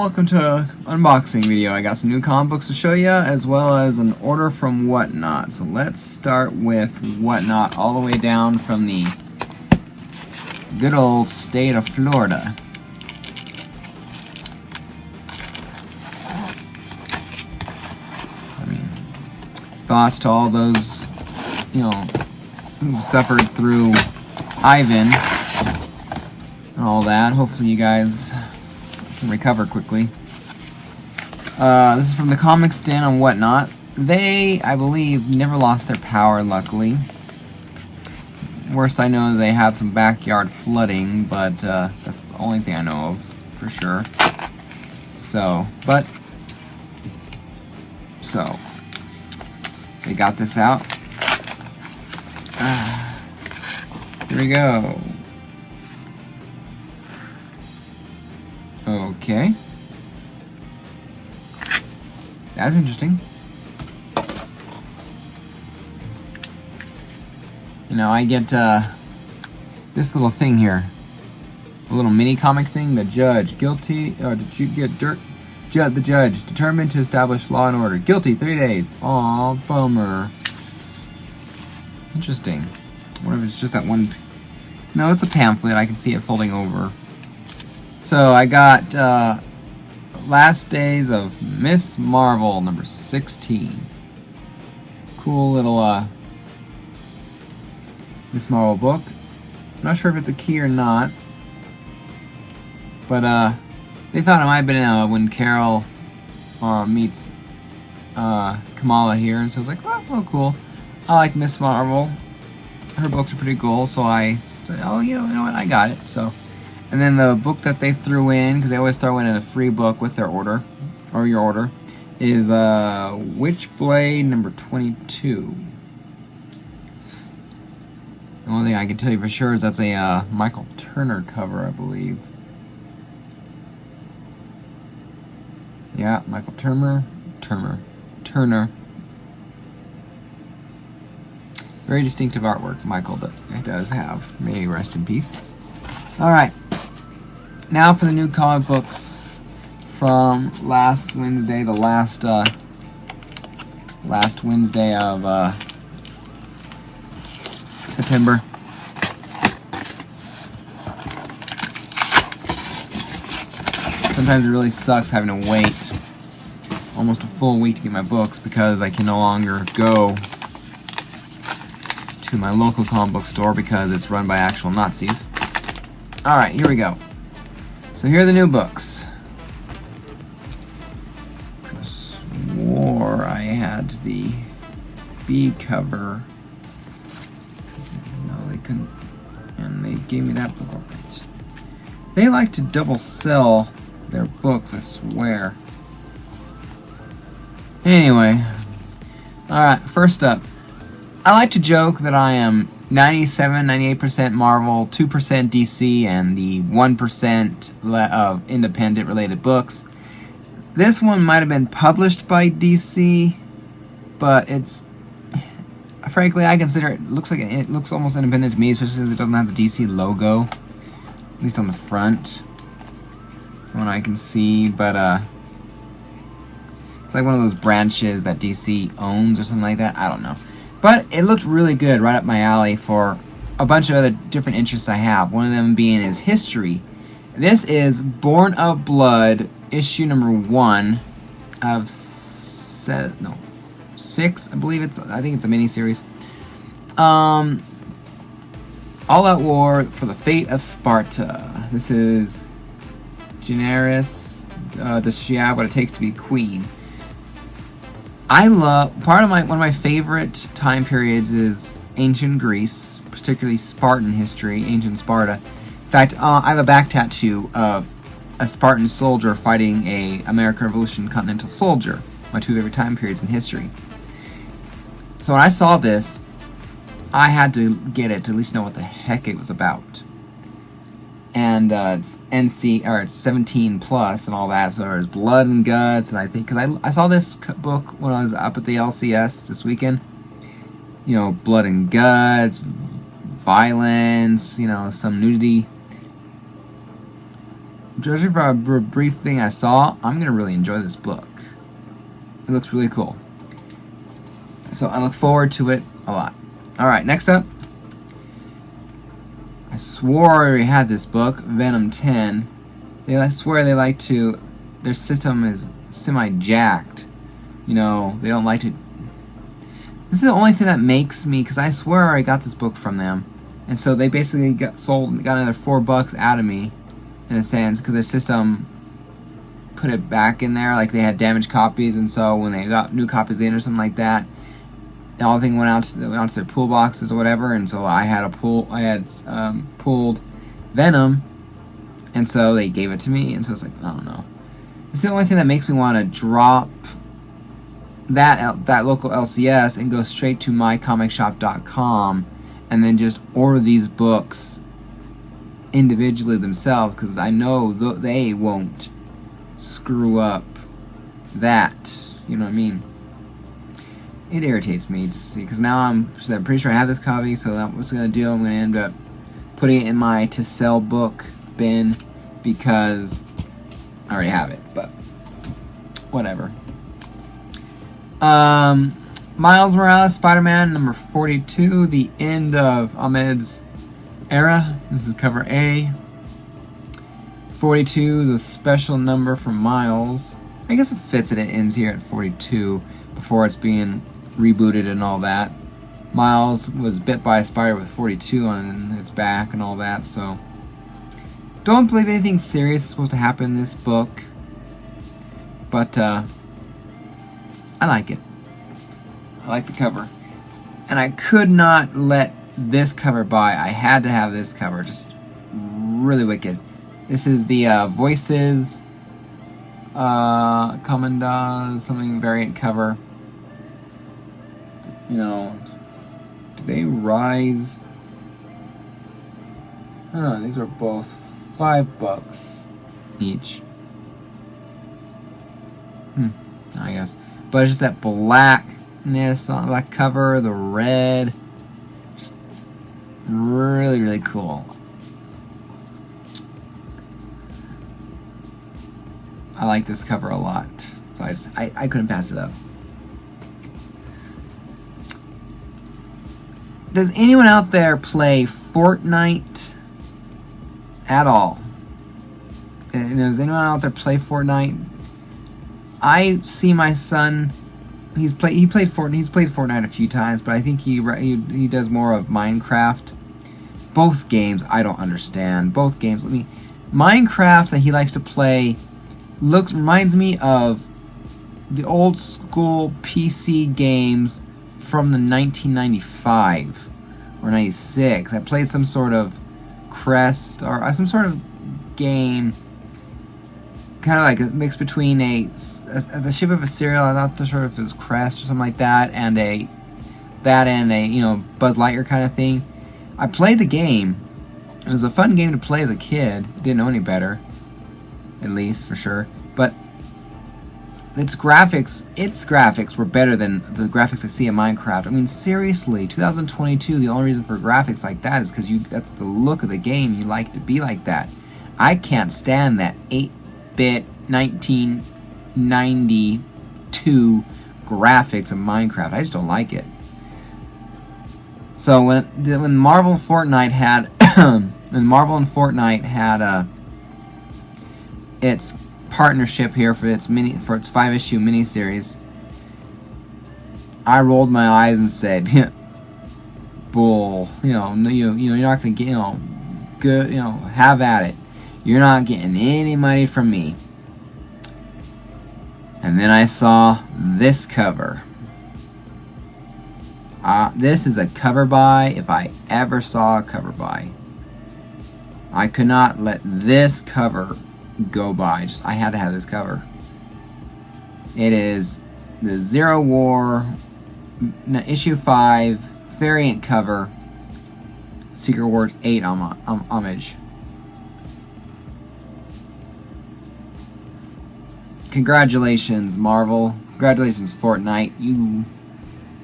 welcome to an unboxing video. I got some new comic books to show you, as well as an order from Whatnot. So let's start with Whatnot, all the way down from the good old state of Florida. I mean, thoughts to all those, who suffered through Ivan and all that. Hopefully you guys can recover quickly. This is from the Comics Den on Whatnot. They, I believe, never lost their power, luckily. Worst I know is they had some backyard flooding, but that's the only thing I know of for sure. So they got this out. Here we go. Okay. That's interesting. I get this little thing here. A little mini comic thing. The judge. Guilty. Or did you get dirt? The judge. Determined to establish law and order. Guilty. 3 days. Aw, bummer. Interesting. I wonder if it's just that one. No, it's a pamphlet. I can see it folding over. So I got Last Days of Miss Marvel, number 16. Cool little Miss Marvel book. I'm not sure if it's a key or not, but they thought it might have been when Carol meets Kamala here, and so I was like, well, cool. I like Miss Marvel. Her books are pretty cool, so I said, oh, you know what, I got it. So. And then the book that they threw in, because they always throw in a free book with their order, or your order, is Witchblade number 22. The only thing I can tell you for sure is that's a Michael Turner cover, I believe. Yeah, Michael Turner. Very distinctive artwork Michael does have. May he rest in peace. Alright. Now for the new comic books from last Wednesday, the last Wednesday of September. Sometimes it really sucks having to wait almost a full week to get my books because I can no longer go to my local comic book store because it's run by actual Nazis. Alright, here we go. So here are the new books. I swore I had the B cover. No, they couldn't. And they gave me that book. They like to double sell their books, I swear. Anyway. Alright, first up. I like to joke that I am 98% Marvel, 2% DC, and the 1% of independent related books. This one might have been published by DC, but it's, frankly, I consider it looks almost independent to me, especially since it doesn't have the DC logo, at least on the front, from what I can see. But it's like one of those branches that DC owns or something like that. I don't know. But it looked really good, right up my alley for a bunch of other different interests I have. One of them being is history. This is Born of Blood, issue number 1 of 6, I believe I think it's a miniseries. All Out War for the Fate of Sparta. This is Daenerys. Does she have what it takes to be queen? I love, one of my favorite time periods is ancient Greece, particularly Spartan history, ancient Sparta. In fact, I have a back tattoo of a Spartan soldier fighting a American Revolution Continental soldier, my two favorite time periods in history. So when I saw this, I had to get it to at least know what the heck it was about. And it's it's 17 plus and all that, so there's blood and guts, and I think, because I saw this book when I was up at the LCS this weekend, blood and guts, violence, some nudity, judging from a brief thing I saw, I'm going to really enjoy this book. It looks really cool. So I look forward to it a lot. Alright, next up. I swore I already had this book, Venom 10. I swear they like to... Their system is semi-jacked. You know, they don't like to... This is the only thing that makes me... Because I swear I got this book from them. And so they basically got another $4 out of me, in a sense, because their system put it back in there. Like, they had damaged copies, and so when they got new copies in or something like that, the whole thing went out to their pool boxes or whatever, and so I had pulled Venom, and so they gave it to me, and so it's like, I don't know. It's the only thing that makes me want to drop that local LCS and go straight to mycomicshop.com and then just order these books individually themselves, because I know they won't screw up that, you know what I mean? It irritates me to see, because now I'm pretty sure I have this copy, so that's what's going to do. I'm going to end up putting it in my to sell book bin, because I already have it, but whatever. Miles Morales, Spider-Man, number 42, the end of Ahmed's era. This is cover A. 42 is a special number for Miles. I guess it fits it ends here at 42 before it's being rebooted and all that. Miles was bit by a spider with 42 on its back and all that, so don't believe anything serious is supposed to happen in this book, but I like it. I like the cover, and I could not let this cover by. I had to have this cover. Just really wicked. This is the Voices Commanda something variant cover. You know, do they rise? I don't know, these were both $5 each. I guess. But it's just that blackness on that cover, the red. Just really cool. I like this cover a lot. So I couldn't pass it up. Does anyone out there play Fortnite at all? Does anyone out there play Fortnite? I see my son. He played Fortnite. He's played Fortnite a few times, but I think he does more of Minecraft. Both games I don't understand. Both games. Minecraft that he likes to play reminds me of the old school PC games from the 1995 or 96. I played some sort of Crest or some sort of game, kind of like a mix between the shape of a cereal. I'm not sure if it was Crest or something like that, and a Buzz Lightyear kind of thing. I played the game. It was a fun game to play as a kid. Didn't know any better, at least for sure. But its graphics were better than the graphics I see in Minecraft. I mean, seriously, 2022, the only reason for graphics like that is because that's the look of the game. You like to be like that. I can't stand that 8-bit 1992 graphics of Minecraft. I just don't like it. So when Marvel and Fortnite had its partnership here for its 5-issue miniseries, I rolled my eyes and said, "Bull, you're not gonna get, good, have at it. You're not getting any money from me." And then I saw this cover. This is a cover buy if I ever saw a cover buy. I could not let this cover go by. I had to have this cover. It is the Zero War issue 5 variant cover, Secret Wars 8 homage. Congratulations, Marvel. Congratulations, Fortnite. You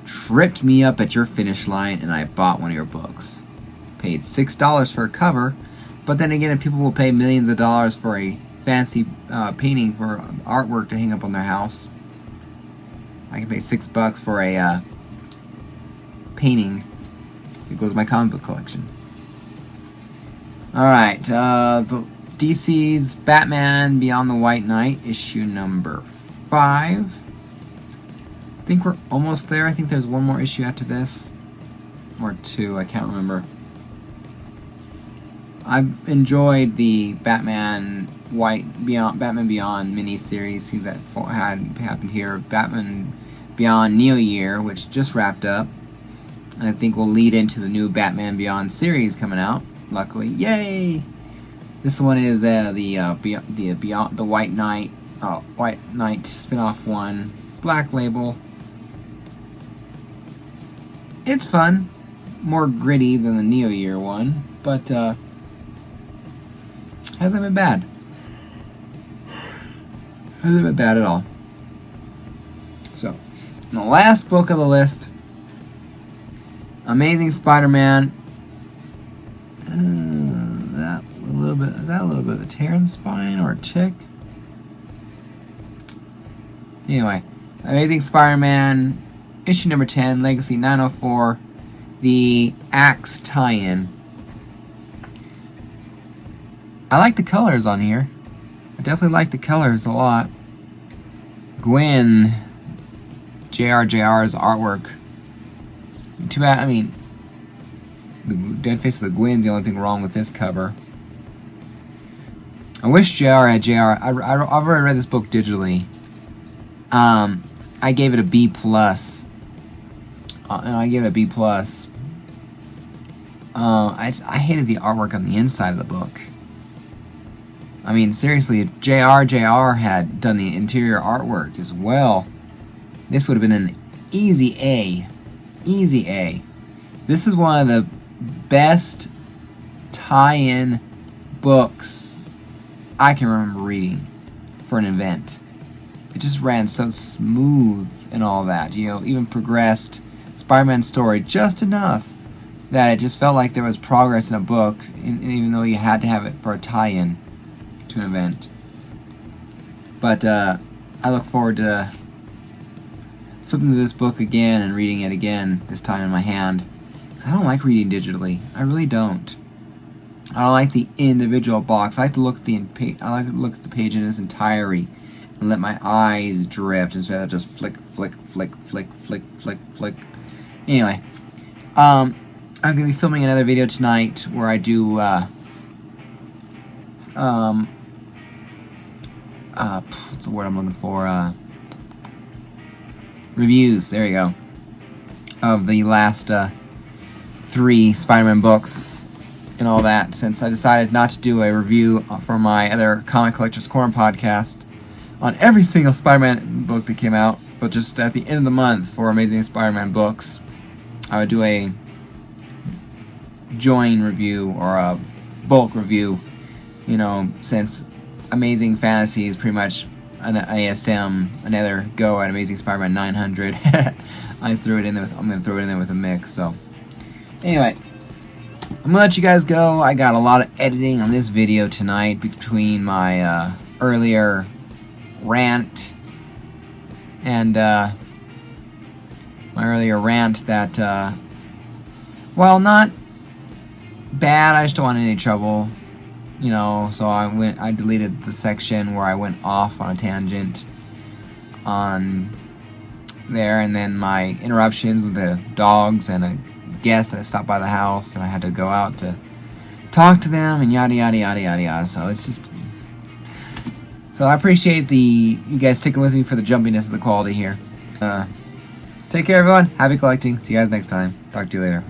tripped me up at your finish line, and I bought one of your books. Paid $6 for a cover, but then again, if people will pay millions of dollars for a fancy painting for artwork to hang up on their house. I can pay $6 for a painting. It goes to my comic book collection. Alright, DC's Batman Beyond the White Knight, issue number 5. I think we're almost there. I think there's one more issue after this. Or 2, I can't remember. I've enjoyed the Batman Beyond mini-series. Seems that had happened here. Batman Beyond Neo Year, which just wrapped up. And I think will lead into the new Batman Beyond series coming out. Luckily, yay! This one is the White Knight spin-off one, Black Label. It's fun, more gritty than the Neo Year one, but hasn't been bad. Hasn't been bad at all. So, the last book of the list, Amazing Spider-Man. That a little bit of a tear in the spine or a tick. Anyway, Amazing Spider-Man, issue number 10, Legacy 904, the Axe tie-in. I like the colors on here. I definitely like the colors a lot. Gwen, JR's artwork. Too bad, I mean, the dead face of the Gwen's the only thing wrong with this cover. I wish JR had JR. I've already read this book digitally. I gave it a B+. I gave it a B+. I hated the artwork on the inside of the book. I mean, seriously, if JR had done the interior artwork as well, this would have been an easy A. Easy A. This is one of the best tie-in books I can remember reading for an event. It just ran so smooth and all that, you know, even progressed Spider-Man's story just enough that it just felt like there was progress in a book, even though you had to have it for a tie-in to an event. But I look forward to flipping to this book again and reading it again, this time in my hand. Because I don't like reading digitally. I really don't. I don't like the individual box. I like to look at the page in its entirety and let my eyes drift instead of just flick, flick, flick, flick, flick, flick, flick. Anyway, I'm going to be filming another video tonight where I do what's the word I'm looking for? Reviews. There you go. Of the last 3 Spider-Man books and all that, since I decided not to do a review for my other Comic Collector's Corner podcast on every single Spider-Man book that came out, but just at the end of the month for Amazing Spider-Man books, I would do a join review or a bulk review, you know, since Amazing Fantasy is pretty much an ASM, another go at Amazing Spider-Man 900. I'm gonna throw it in there with a mix. So anyway, I'm gonna let you guys go. I got a lot of editing on this video tonight between my earlier rant and that well, not bad, I just don't want any trouble, you know. So I deleted the section where I went off on a tangent on there, and then my interruptions with the dogs and a guest that stopped by the house and I had to go out to talk to them and yada yada yada yada yada. So it's just, so I appreciate you guys sticking with me for the jumpiness of the quality here. Take care, everyone. Happy collecting. See you guys next time. Talk to you later.